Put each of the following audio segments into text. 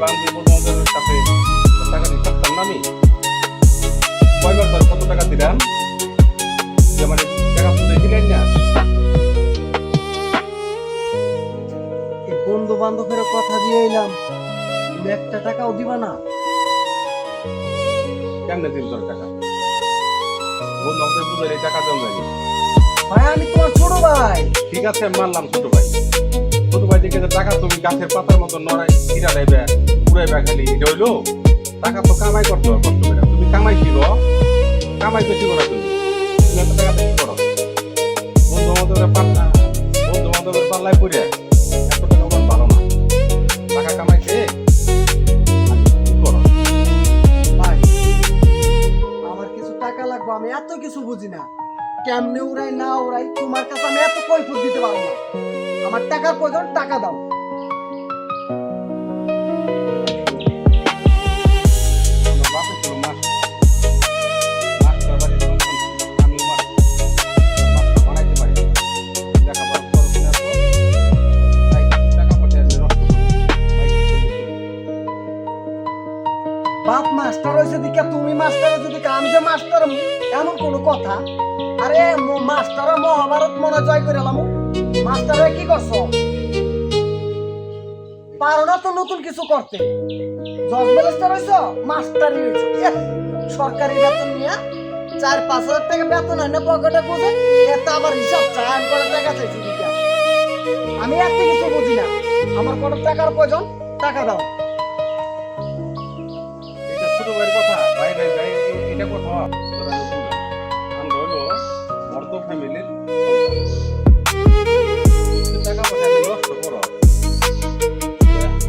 বান্ধবী বন্ধুদের কাছে টাকা নিয়ে থাকতাম না আমি। কয়বার তোর কত টাকা দিলাম যে মানে টাকা পুজো দিলেন না। এই বন্ধু বান্ধবের কথা দিয়ে এলাম, তুমি একটা টাকাও দিবা না? কেমনে দিন তোর টাকা? বন্ধু আমাদের পুজোর এই টাকা দেওয়া যায়নি। ভাই আমি তোমার ছোট ভাই। ঠিক আছে মানলাম ছোট ভাই, ছোট ভাই দিকে টাকা তুমি গাছের পাতার মতো নড়াই কিরা দেবে উড়াইবে খালি এটা হইলো? টাকা তো কামাই করতে হবে কষ্ট করে। তুমি কামাই শিখো, কামাই তো শিখো না তুমি। তুমি এত টাকা কি করো? বন্ধু বান্ধবের পাল্লা, বন্ধু বান্ধবের পাল্লায় পড়ে এত টাকা আমার ভালো না। টাকা কামাইছে কি করো? ভাই আমার কিছু টাকা লাগবে, আমি এত কিছু বুঝি না। কেমনে উড়াই না উড়াই তোমার কাছে আমি এত কৈফিয়ত দিতে পারবো না। আমার টাকার প্রয়োজন, টাকা দাও। আমার বাপে ছিল মাস্টার বাড়ির সন্তান ছিল। আমি মাস্টার বানাইতে পারি না। লেখাপড়া খরচ নেওয়ার পর তাই টাকা পয়সা এমনি নষ্ট করি। বাপ মাস্টার হয়েছে দিকে তুমি মাস্টার হয়েছে দিকে আমি যে মাস্টার এমন কোনো কথা? আরে মাস্টার মহাভারত মনে জয় করে এলাম। মাস্টার হয়ে কি করছো? পারো না তো নতুন কিছু করতে। জজ ম্যাজিস্ট্রেট হয়েছো, মাস্টারই হয়েছো। সরকারি বেতন নিয়ে 4-5 হাজার টাকা বেতন হয় না পকেটে বুঝে, এত আবার হিসাব চাই আমি করে টাকা চাইছি দিকে। আমি এত কিছু বুঝি না। আমার কোনো টাকার প্রয়োজন, টাকা দাও। এটা ছোট ভাইয়ের কথা। ভাই ভাই ভাই এটা কথা তোরা বুঝা। আমরা হলো মর্দ ফ্যামিলির টাকা পয়সা এমনি নষ্ট করো।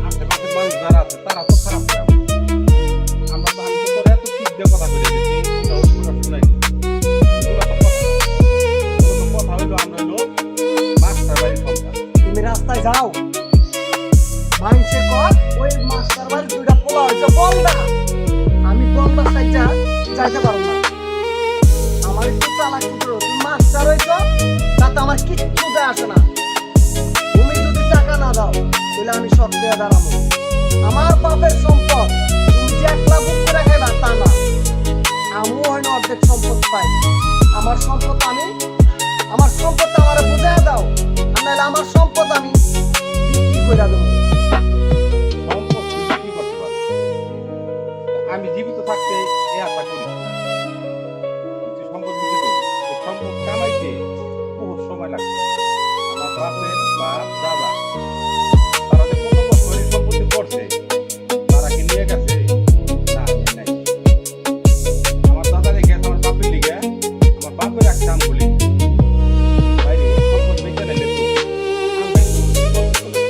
আশেপাশের মানুষ যারা আছে তারা তো খারাপ করে। আমরা তো আমি তো তোর এত ঠিক দিয়ে কথা বলে দিচ্ছি, শোনাই এগুলো তো কথা না। এগুলো তো কথা হইলো আমরা হইলো মাস্টার বাড়ির সন্তান। তুমি রাস্তায় যাও, মাইনসে কর ওই মাস্টার বাড়ি দুইটা পোলা হয়েছে বলদা। আমি বলদা সাইজা যাইতে পারবো না। আমার একটু চালাক করো। তুমি মাস্টার হয়েছো তাতে আমার কিচ্ছু যায় আসে না। তুমি যদি টাকা না দাও তাহলে আমি সব দিয়ে দাঁড়াবো। আমার বাপের সম্পদ তুমি যে একলা বুক করে খাইবা তা না। আমিও হয় না অর্ধেক সম্পদ পাই। আমার সম্পদ আমার সম্পদ আমার বুঝাই দাও, নাহলে আমার সম্পদ আমি বিক্রি করে দেবো। সম্পদ তুই কি করতে পারবি? আমি জীবিত থাকতে এ আশা করিস না। তুই সম্পদ বিক্রি করবি, এই সম্পদ কামাইতে বহুত সময় লাগবে। আমার বাপের বাপ দাদা তারা যে কত বছর এই সম্পত্তি করছে, তারা কি নিয়ে গেছে? না, নিয়ে নাই। আমার দাদা রেখে আমার বাপের লিগে আমার বাপের এক কাম বলি বাইরে সম্পদ বেঁচে নিলে তো আমরা একটু কষ্ট করে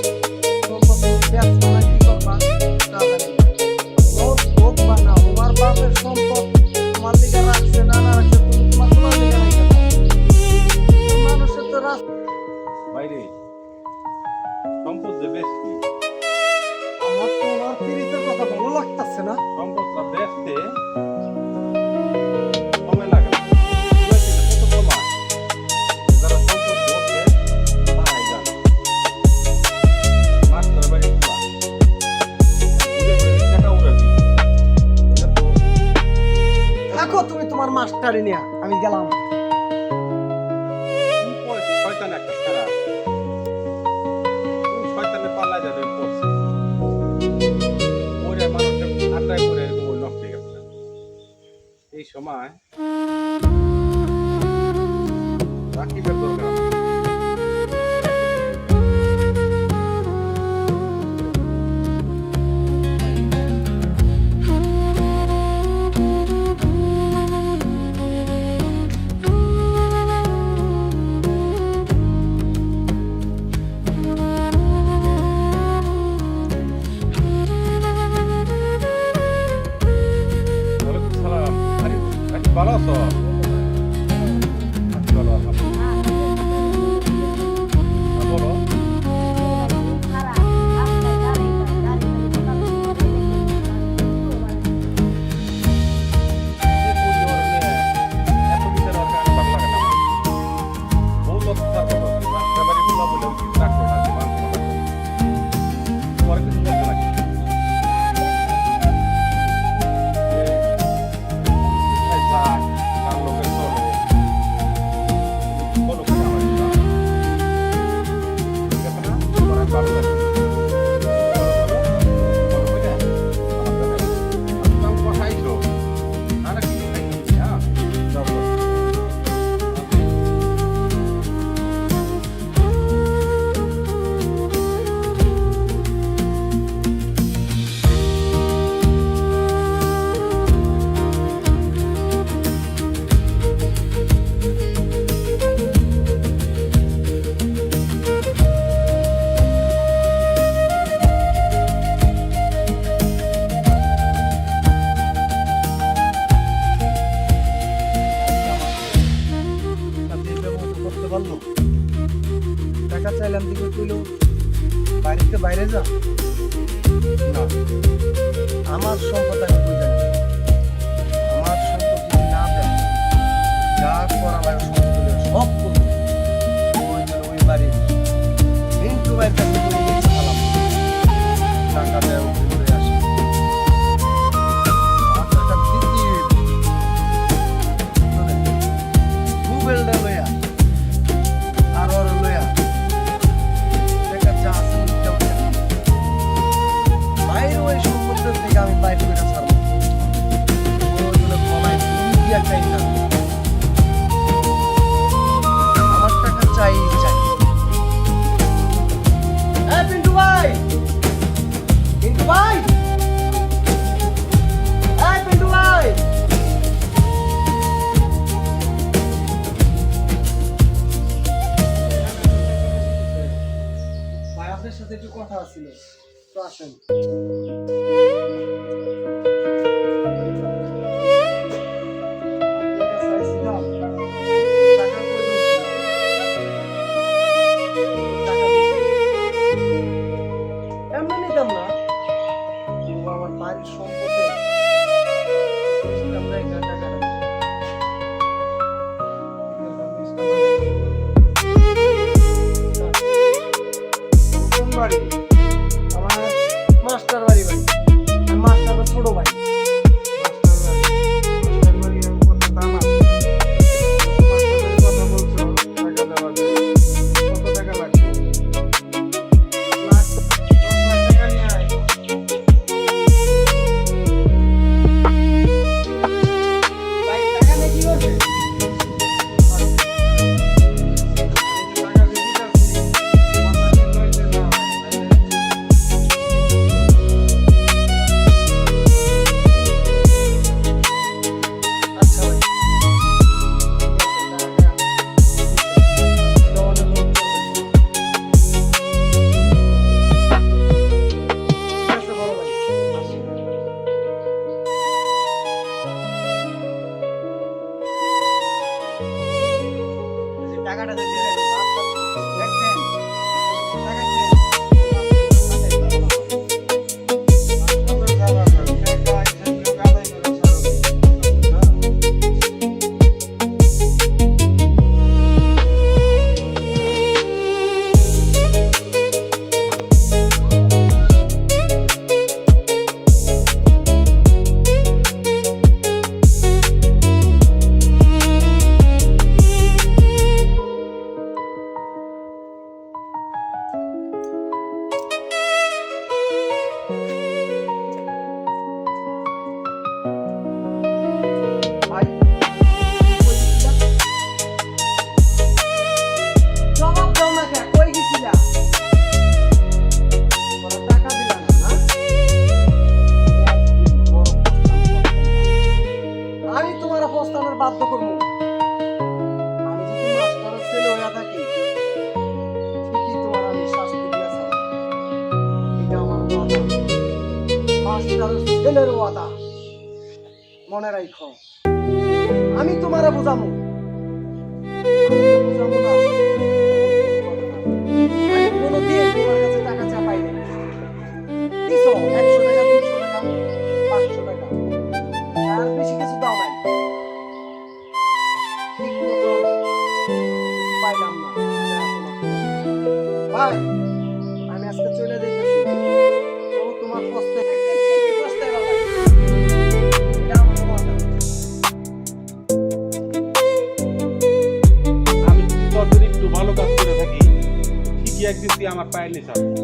সম্পদ বেচবো না কি করবা তা জানি না। লোক হোক বা না, তোমার বাপের সম্পদ তোমার দিকে রাখছে না না রাখছে তুমি তোমার তোমার দিকে রাখতে পারো। মানুষের তো বাইরে সম্পদ যে বেশি আমার তো ওনার পীড়িতের কথা ভালো লাগতেছে না। সম্পদটা বেচতে সময় লাগে না। কত সময় যারা সম্পদ করছে তারাই জানে। মাস্টার বাড়ি খোলা উড়ে উড়ে টাকা উড়াবি, এটা তো থাকো তুমি তোমার মাস্টারি নিয়ে, আমি গেলাম। শয়তান একটা ছাড়া তুমি শয়তানের পাল্লায় যাবে পড়ছে ওরে মানুষের আড্ডায় পড়ে এরকম ওই নষ্ট হয়ে গেছে। এই সময় রাকিবের দরকার আছে। ওয়ালাইকুম সালাম। আরে রাকিব ভালো আছো? আছি ভালো, আলহামদুলিল্লাহ। হ্যাঁ, বলো। এই পরিবারে এত বিচার আর কাজ ভালো লাগে না আমার। বহুত অত্যাচার করো। মাস্টার বাড়ি খোলা বলে ওই কিছু রাখো না, মান সম্মান রাখো। তোমার কিছু বলবে নাকি? পাইলাম দিকে কইলো বাড়িতে বাইরে যা না আমার সম্পদ আমি কই জানি আমার সম্পদ যদি না দেন যা করা লাগে সব করবো ওই বাড়ি কিন্তু বাড়ির কাছে টাকা দেয় ঘুরে আসে টাকা দিতে মোবাইলটা লইয়া আর ওর লইয়া টাকা যা আছে বাইরে ওই সম্পদের থেকে আমি বাইরে করে ছাড়বো ওইগুলো কমাই দিয়া চাই না আমার টাকা চাই চাই পিন্টু ভাই পিন্টু ভাই পিন্টু ভাই ভাই আপনার সাথে একটু কথা ছিল তো আসেন মাস্টার বাড়ি ভাই মাস্টার ছোট ভাই টাকাটা দিয়ে দেন দেখছেন টাকা দিয়ে বাধ্য করবো আমি যদি মাস্টারের ছেলে হইয়া থাকি ঠিকই তোমার আমি শাস্তি দিয়া ছাড়া এটা আমার ওয়াদা মাস্টারের ছেলের ওয়াদা মনে রাখো আমি তোমারে বুঝামু বুঝামু না আমি কোনোদিন তোমার কাছে টাকা চাপাই নাই দিছো 100 টাকা 200 টাকা 500 টাকা আর বেশি কিছু দাও নাই পাইলাম না ভাই আমি আজকে চলে যাইতেছি ও তোমার পস্তায় আমি যদি তোর একটু ভালো কাজ করে থাকি ঠিকই একদিন তুই আমার পায়ের নিচে আসবি।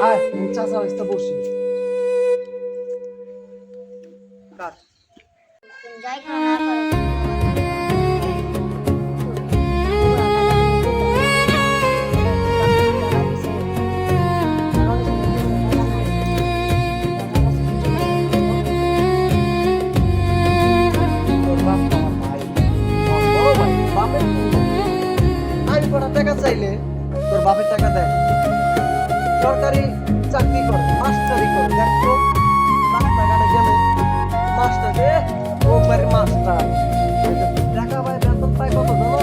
আয় আমি চাচা হইতে বসি কাট যাই খাওয়া না তোর বাপ তো আমার ভাই আমার বড় ভাই বাপের আমি কটা টাকা চাইলে তোর বাপের টাকা দেয় সরকারি চাকরি করে মাস্টারি করে দেখো রাস্তাঘাটে গেলে মাস্টার রে ও বাড়ির মাস্টার টাকা পায় বেতন পায় কত জানো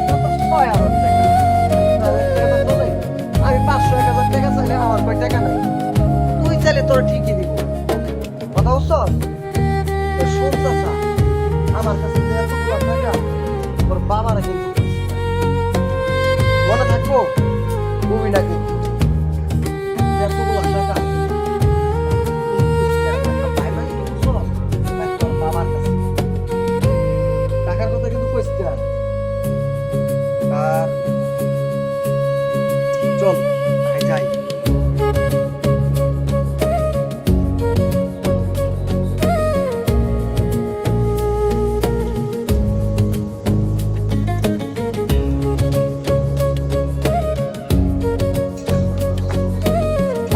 কত 6,000 টাকা তাহলে টাকা চলে আমি 500-1000 টাকা চাইলে আমার কয় টাকা নাই তুই চাইলে তোর ঠিকই দিব কথা বুঝছ তো শোন চাচা আমার কাছে যে এতগুলো টাকা তোর বাবারা কিন্তু মনে থাকবো তুমি না কিন্তু এতগুলো টাকা বাবার কাছে টাকার কথা কিন্তু কইতে আর চল ভাই যাই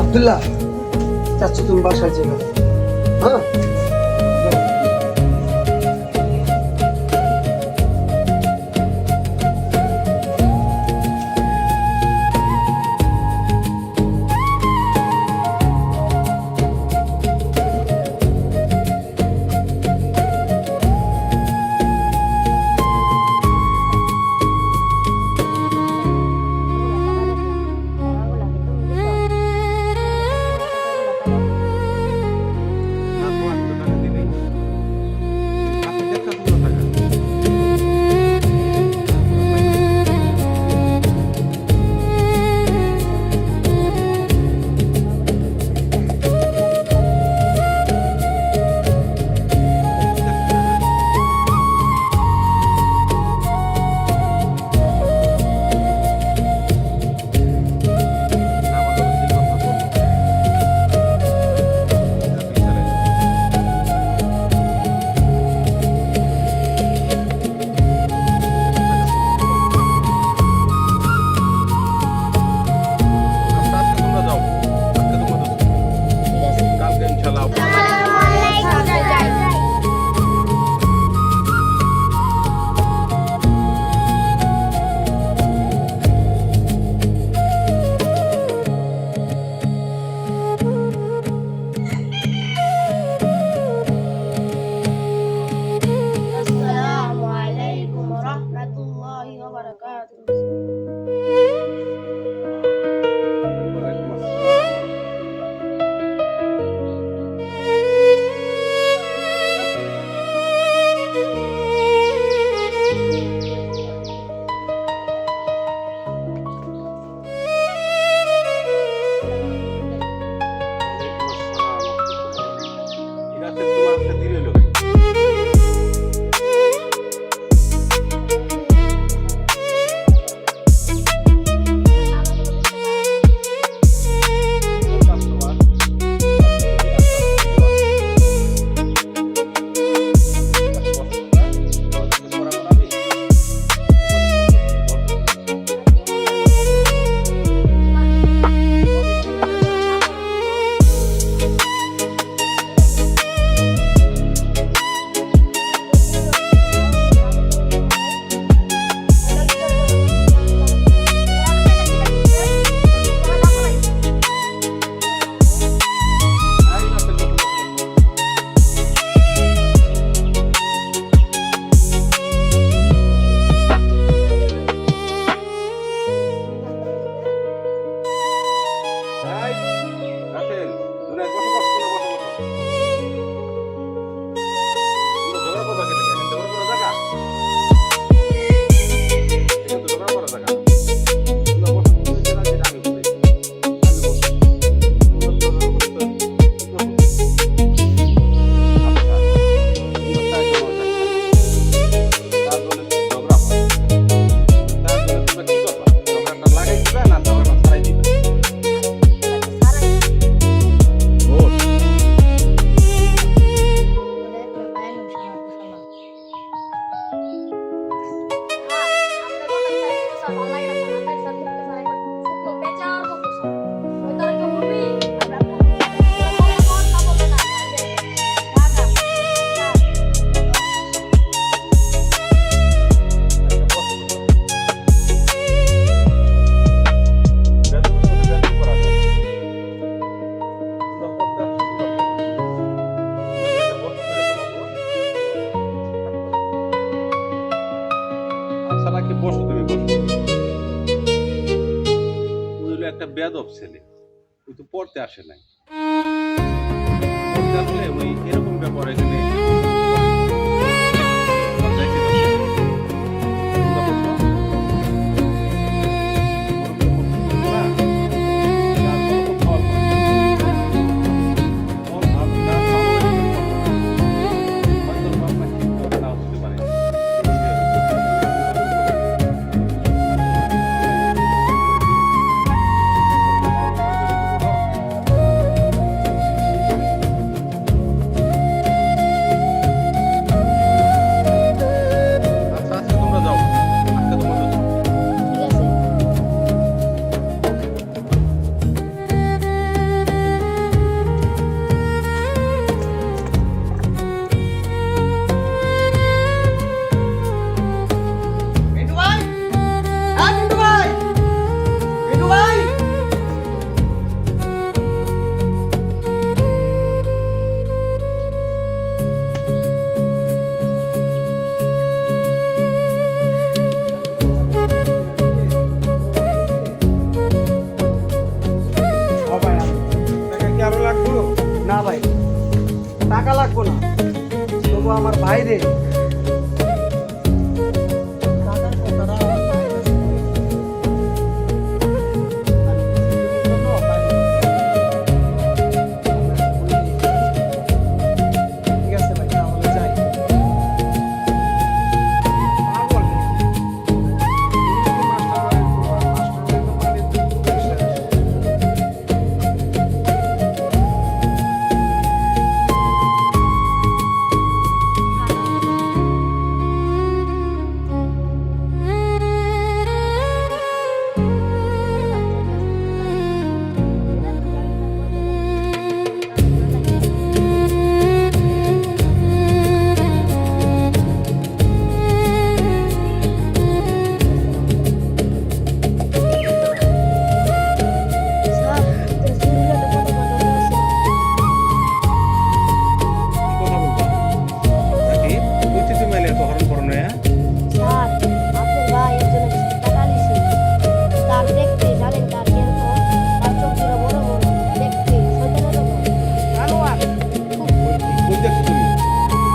আব্দুল্লাহ চাচ্ছ তুমি বাসায় যাবে হ্যাঁ একটা বেয়াদব ছেলে, ওই তো পড়তে আসে নাই। পড়তে আসলে ওই এরকম ব্যাপার এখানে যাইতে দাও। চিন্তা করছো? না, যার কোনো ফল হয়। ফল ভাব না ভালো হয়তো বাবা ঠিক করে নাও হতে পারে। আচ্ছা আচ্ছা তোমরা যাও, আজকে তোমাদের ঠিক আছে। মিন্টু ভাই, হ্যাঁ মিন্টু ভাই, মিন্টু ভাই। সবাই টাকা কি আরো লাগবে? না ভাই, টাকা লাগবো না, তবু আমার ভাইরে টাকার কথাটা আমার ভাইয়ের কাছে বলে। আর কিছুদিনের জন্য বাইরে ঠিক আছে ভাই, তাহলে যাই। পাগল নাকি? মাস্টার তো মানে স্যার, তো শুরুতে তো কত কথা বলেছে। কথা বলবা নাকি? বুঝছি তুমি এলে এত হরণ করো না। স্যার, আপনার ভাই একজনের কাছে টাকা নিছে। তার দেখতে জানেন তার কিরকম? তার চোখ দুটো বড় বড়, দেখতে শয়তানের মতো। আনোয়ার খুব কই দেখছো তুমি?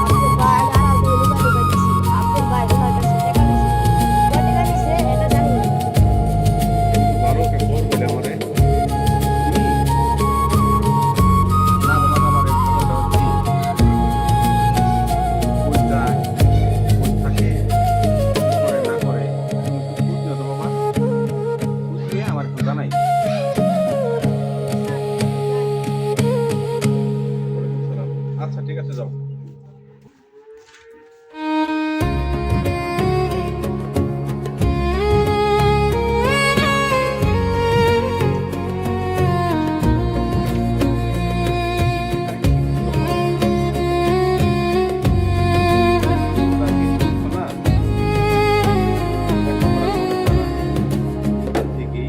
আপনার ভাই আড়াল দিয়ে লুকাতে পারতেছি। আপনার ভাই ওনার কাছে টাকা নিছে। কয় টাকা নিছে এটা জানি না। পারো কে কর বলে আমারে? না বাবা আমারে খবরটা দিই। কই যায়? কই থাকে? কি করে না করে? তুমি একটু খোঁজ নিও তো বাবা। খোঁজ নিয়ে আমার একটু জানাই। আচ্ছা ঠিক আছে যাও। ঠিকই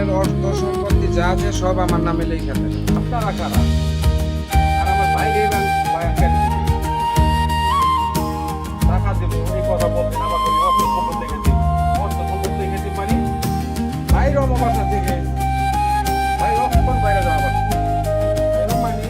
আপনার অর্থ সম্পত্তি যা আছে সব আমার নামে লেখা দেন। আপনারা কারা? আর আমার বাইরে কেন দিবি? টাকা দেবো এই কথা বলতেন আমার কোনো অর্থ সম্পদ দেখে দিন, অর্থ সম্পদ দেখে দিন মানে বাইরে আমার বাসা থেকে ভাই অক্ষণ বাইরে যাওয়া বাসা এরকম মানে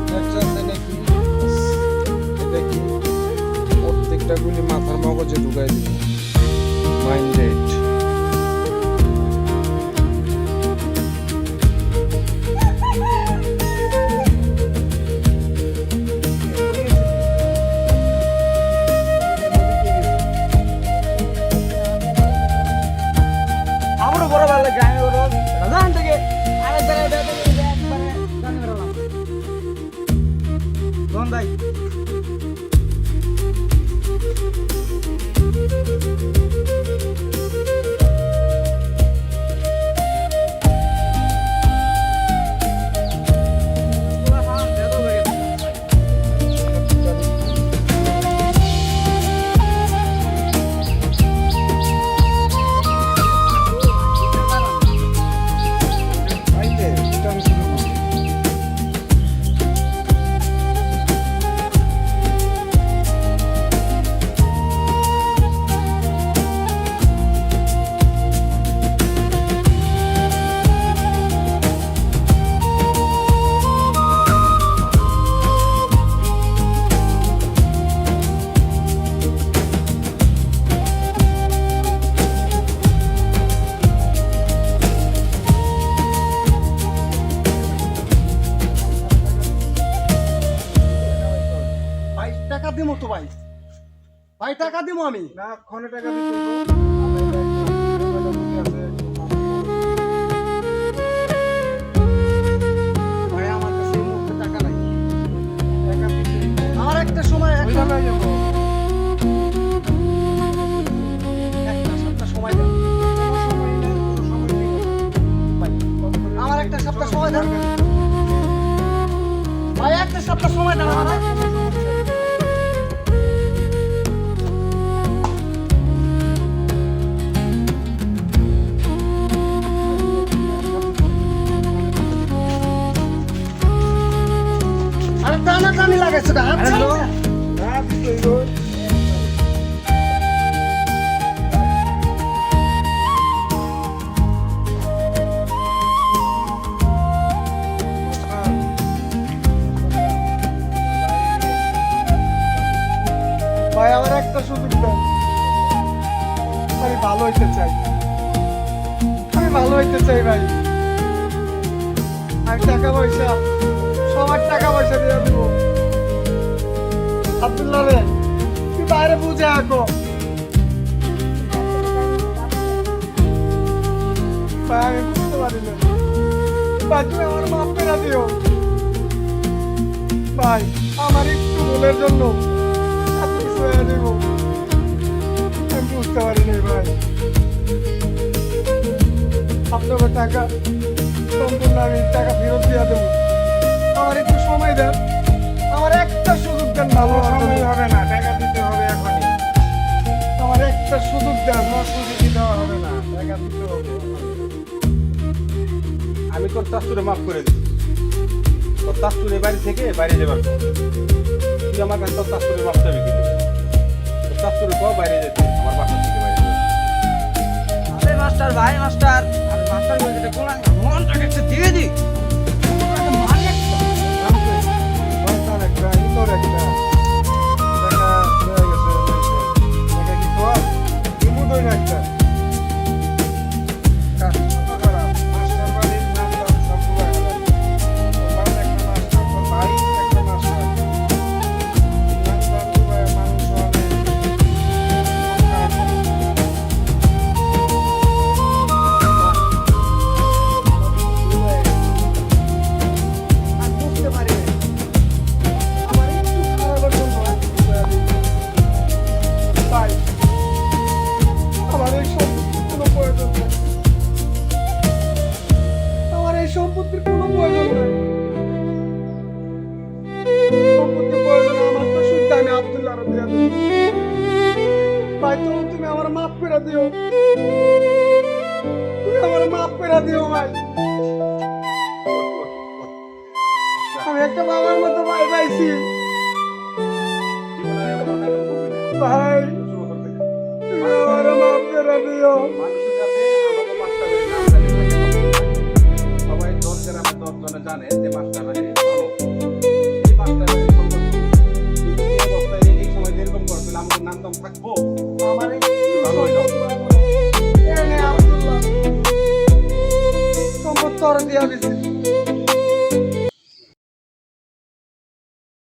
দেখছেন নাকি? এটা কি? প্রত্যেকটা গুলি মাথার মগজে ঢুকাই দিল। মাইন্ডেড। আমারও বড় ভালো লাগে আমি ওর রাজান থেকে আরেক জায়গায় একবারে গান বেরোলাম দোন ভাই মাইন্ডেড। এটা আমি শুরু করি। ভাই টাকা দিমু তো ভাই ভাই টাকা দিমু আমি না ক্ষণে টাকা দিতে হইব। আমার একটা ভাই আমার কাছে এই মুহূর্তে টাকা নাই টাকা দিতে হইব। আমার একটা সময় একটা ওইভাবে যাবো। সপ্তাহ সময় দেন কোনো সময় নেই, কোনো সময় নেই। ভাই আমার একটা সপ্তাহ সময় দেন ভাই একটা সপ্তাহ সময় দেন আমার আরে টানা টানি লাগাইছে না হাত ছাড়ো না। টাকা দিতে হইব। ভাই আমার একটা সুযোগ দেন আমি ভালো হইতে চাই আমি ভালো হইতে চাই ভাই আমি টাকা পয়সা সবার টাকা পয়সা দিয়ে দিব আব্দুল্লাহ রে তুই বাইরে বুঝে আঁকো ভাই আমি বুঝতে পারি না ভাই তুমি আমার মাফ করে দিও ভাই আমার একটু ভুলের জন্য আপনি কিছু হয়ে দেব আমি বুঝতে পারিনি ভাই আপনাকে টাকা সম্পূর্ণ আমি টাকা ফেরত দিয়ে দেবো আমার একটু সময় দেন আমার একটা সুযোগ দেন ভালো কোনো সময় সময় হবে না, টাকা দিতে হবে এখনই। আমার একটা সুযোগ দেন কোনো সুযোগই দেওয়া হবে না, টাকা দিতে হবে। আমি তোর চাচুরে মাফ করে দিই। তোর চাচুরে বাড়ি থেকে বাইরে যাবার পর তুই আমার কাছে তোর চাচুরে মাফ চাবি কি দিবি? তোর চাচুরে কও বাইরে যেতে আমার বাসা থেকে বাইরে যাবে। আরে মাস্টার ভাই মাস্টার আরে মাস্টার বলে যেটা কোন মনটাকে একটু দিয়ে দি মানে সন্তান একটা, ইতর একটা। টাকা হয়ে গেছে মানুষের। টাকা কি তোর? দিমু তো না একটা। কাজ কত করা? মাস্টার বাড়ির নাম দাম সব পুরা গেল। তোর বাপ একটা মাস্টার, তোর ভাই একটা মাস্টার। নাম দাম পুরা মানুষ অনেক। মন খারাপ করে। সম্পত্তির কোনো প্রয়োজন নাই। সম্পত্তির প্রয়োজন আমার তো শুদ্ধ আমি আব্দুল্লাহ দিয়া দেব। ভাই তো তুমি আমার মাফ করে দিও, তুমি আমার মাফ করে দিও ভাই। আমি একটা বাবার মতো ভাই পাইছি ভাই, তুমি আমার মাফ করে দিও। মানুষের কাছে আমাদের মাস্টার বাড়ির নাম জানে, সবাই 10 গ্রামে 10 জনে জানে যে মাস্টার বাড়ি